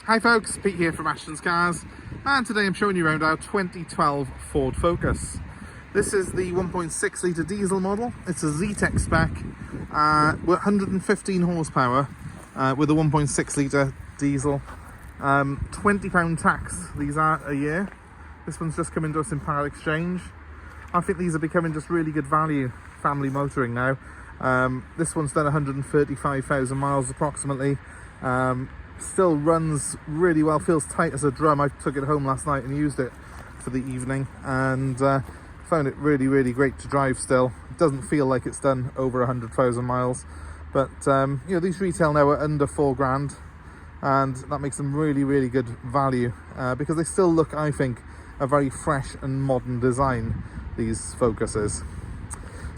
Hi folks, Pete here from Ashton's Cars, and today I'm showing you around our 2012 Ford Focus. This is the 1.6 litre diesel model. It's a Zetec spec, with 115 horsepower, with a 1.6 litre diesel. £20 tax these are a year. This one's just coming to us in part exchange. I think these are becoming just really good value family motoring now. This one's done 135,000 miles approximately. Still runs really well, feels tight as a drum. I took it home last night and used it for the evening, and found it really great to drive still. It doesn't feel like it's done over 100,000 miles, but you know, these retail now are under £4,000, and that makes them really good value, because they still look, I think, a very fresh and modern design, these Focuses.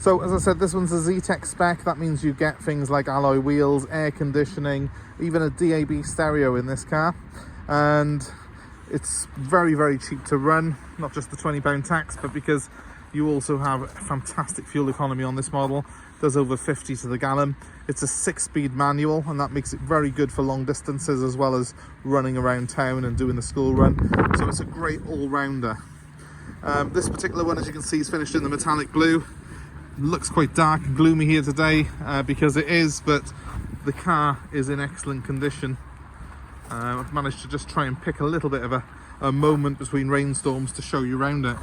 So as I said, this one's a Zetec spec. That means you get things like alloy wheels, air conditioning, even a DAB stereo in this car, and it's very cheap to run. Not just the £20 tax, but because you also have fantastic fuel economy on this model. It does over 50 to the gallon. It's a 6-speed manual, and that makes it very good for long distances as well as running around town and doing the school run. So it's a great all-rounder. This particular one, as you can see, is finished in the metallic blue. Looks quite dark and gloomy here today, because it is, but the car is in excellent condition. I've managed to just try and pick a little bit of a moment between rainstorms to show you around it.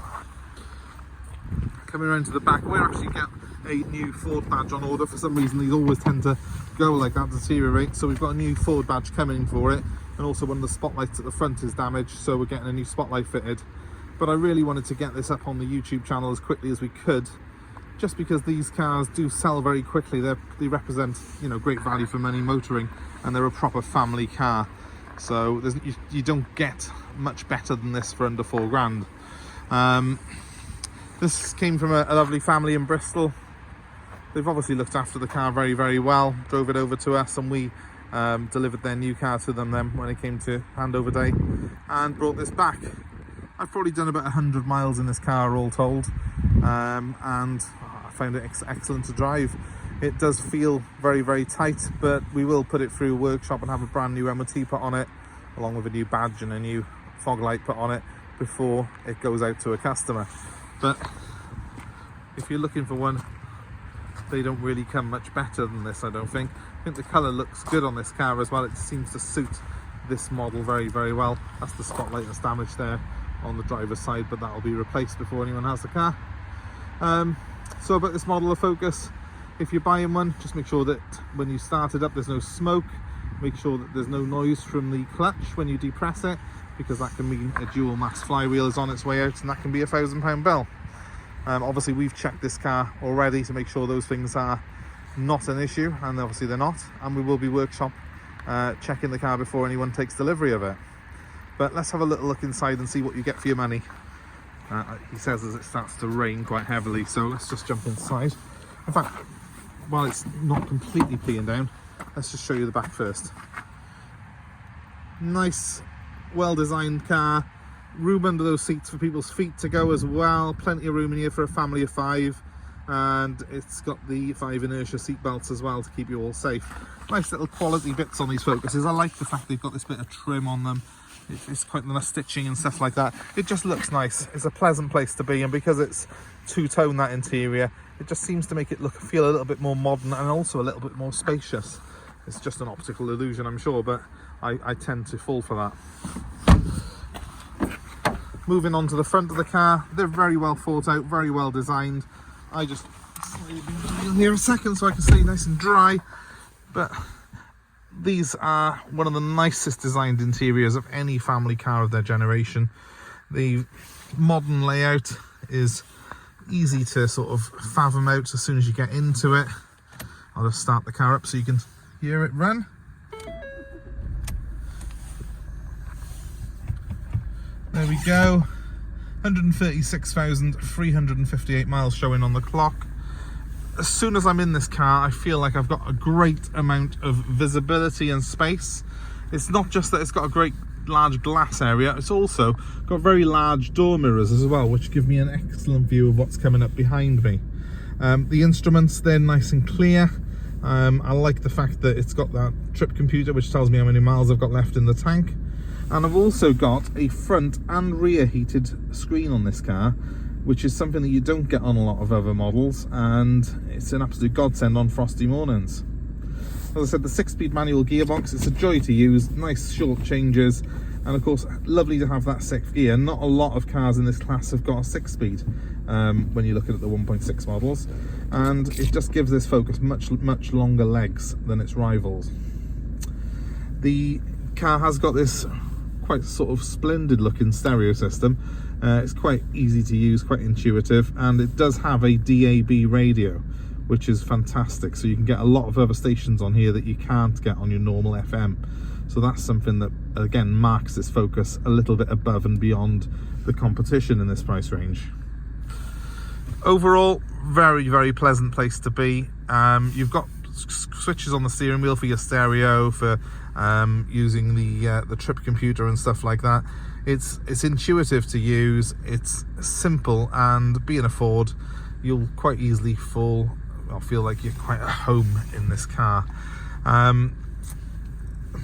Coming around to the back, we actually get a new Ford badge on order. For some reason these always tend to go like that, deteriorate, so we've got a new Ford badge coming for it, and also one of the spotlights at the front is damaged, so we're getting a new spotlight fitted. But I really wanted to get this up on the YouTube channel as quickly as we could, just because these cars do sell very quickly. They represent, you know, great value for money motoring, and they're a proper family car. So you don't get much better than this for under £4,000. This came from a lovely family in Bristol. They've obviously looked after the car very well. Drove it over to us, and we delivered their new car to them then when it came to handover day, and brought this back. I've probably done about 100 miles in this car all told, and I found it excellent to drive. It does feel very tight, but we will put it through a workshop and have a brand new MOT put on it, along with a new badge and a new fog light put on it before it goes out to a customer. But if you're looking for one, they don't really come much better than this, I don't think. I think the colour looks good on this car as well. It seems to suit this model very well. That's the spotlight that's damaged there on the driver's side, but that'll be replaced before anyone has the car. So about this model of Focus, if you're buying one, just make sure that when you start it up there's no smoke. Make sure that there's no noise from the clutch when you depress it, because that can mean a dual mass flywheel is on its way out, and that can be a £1,000 bill. Obviously we've checked this car already to make sure those things are not an issue, and obviously they're not, and we will be workshop checking the car before anyone takes delivery of it. But let's have a little look inside and see what you get for your money. He says as it starts to rain quite heavily, so let's just jump inside. In fact, while it's not completely peeing down, let's just show you the back first. Nice, well-designed car. Room under those seats for people's feet to go as well. Plenty of room in here for a family of 5. And it's got the 5 inertia seat belts as well to keep you all safe. Nice little quality bits on these Focuses. I like the fact they've got this bit of trim on them. It's quite nice stitching and stuff like that. It just looks nice. It's a pleasant place to be, and because it's two-tone, that interior, it just seems to make it feel a little bit more modern and also a little bit more spacious. It's just an optical illusion, I'm sure, but I tend to fall for that. Moving on to the front of the car, they're very well thought out, very well designed. I just in here a second so I can stay nice and dry, but these are one of the nicest designed interiors of any family car of their generation. The modern layout is easy to sort of fathom out as soon as you get into it. I'll just start the car up so you can hear it run. There we go. 136,358 miles showing on the clock. As soon as I'm in this car, I feel like I've got a great amount of visibility and space. It's not just that it's got a great large glass area, it's also got very large door mirrors as well, which give me an excellent view of what's coming up behind me. The instruments, they're nice and clear. I like the fact that it's got that trip computer which tells me how many miles I've got left in the tank, and I've also got a front and rear heated screen on this car, which is something that you don't get on a lot of other models, and it's an absolute godsend on frosty mornings. As I said, the 6-speed manual gearbox, it's a joy to use, nice short changes, and of course lovely to have that 6th gear. Not a lot of cars in this class have got a 6-speed when you're looking at the 1.6 models, and it just gives this Focus much longer legs than its rivals. The car has got this quite sort of splendid looking stereo system. It's quite easy to use, quite intuitive, and it does have a DAB radio, which is fantastic. So you can get a lot of other stations on here that you can't get on your normal FM. So that's something that, again, marks this Focus a little bit above and beyond the competition in this price range. Overall, very pleasant place to be. You've got switches on the steering wheel for your stereo, for using the trip computer and stuff like that. It's intuitive to use, it's simple, and being a Ford, you'll quite easily feel like you're quite at home in this car.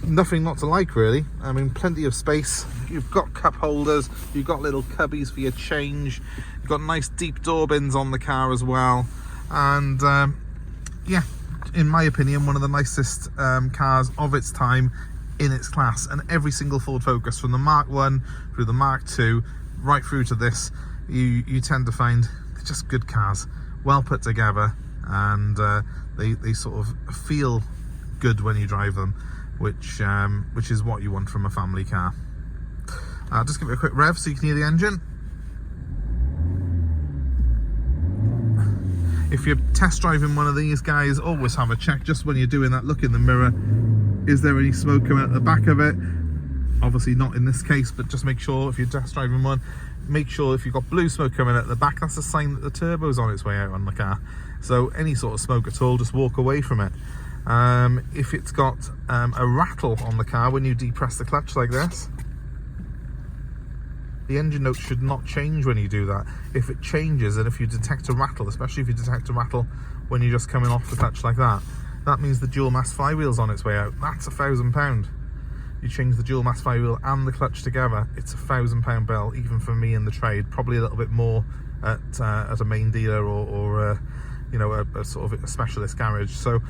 Nothing not to like, really. I mean, plenty of space. You've got cup holders, you've got little cubbies for your change, you've got nice deep door bins on the car as well, and yeah, in my opinion, one of the nicest cars of its time in its class. And every single Ford Focus, from the Mark 1 through the Mark 2 right through to this, you tend to find they're just good cars, well put together, and they sort of feel good when you drive them, which is what you want from a family car. I'll just give it a quick rev so you can hear the engine. If you're test driving one of these guys, always have a check just when you're doing that. Look in the mirror. Is there any smoke coming out the back of it? Obviously not in this case, but just make sure if you're test driving one, make sure if you've got blue smoke coming out the back, that's a sign that the turbo's on its way out on the car. So any sort of smoke at all, just walk away from it. If it's got a rattle on the car when you depress the clutch like this, the engine note should not change when you do that. If it changes, and if you detect a rattle, especially if you detect a rattle when you're just coming off the clutch like that, that means the dual mass flywheel's on its way out. That's £1,000. You change the dual mass flywheel and the clutch together, it's £1,000 bill, even for me in the trade. Probably a little bit more at a main dealer or you know, a sort of a specialist garage. So,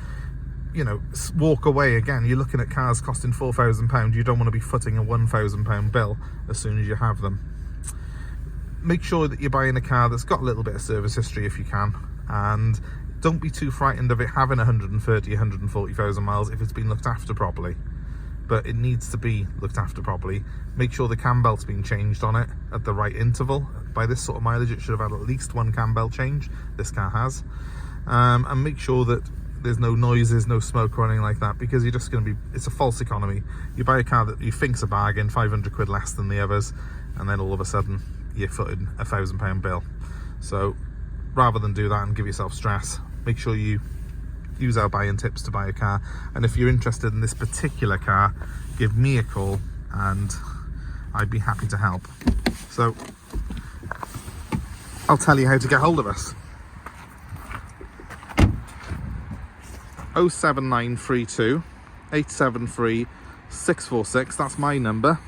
you know, walk away. Again, you're looking at cars costing £4,000. You don't want to be footing a £1,000 bill as soon as you have them. Make sure that you're buying a car that's got a little bit of service history if you can, and don't be too frightened of it having 130, 140,000 miles if it's been looked after properly. But it needs to be looked after properly. Make sure the cam belt's been changed on it at the right interval. By this sort of mileage, it should have had at least one cam belt change. This car has. And make sure that there's no noises, no smoke or anything like that, because you're just going to be, it's a false economy. You buy a car that you think's a bargain, 500 quid less than the others, and then all of a sudden you're footing a £1,000 bill. So rather than do that and give yourself stress, make sure you use our buying tips to buy a car. And if you're interested in this particular car, give me a call and I'd be happy to help. So I'll tell you how to get hold of us. 07932 873 646, that's my number.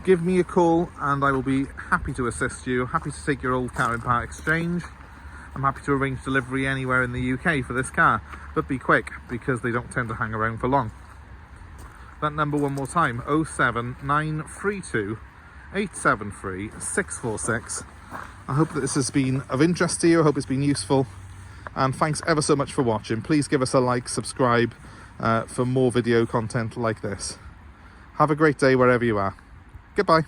Give me a call and I will be happy to assist you, happy to take your old car in part exchange. I'm happy to arrange delivery anywhere in the UK for this car, but be quick because they don't tend to hang around for long. That number one more time, 07932 873 646. I hope that this has been of interest to you, I hope it's been useful, and thanks ever so much for watching. Please give us a like, subscribe for more video content like this. Have a great day wherever you are. Goodbye.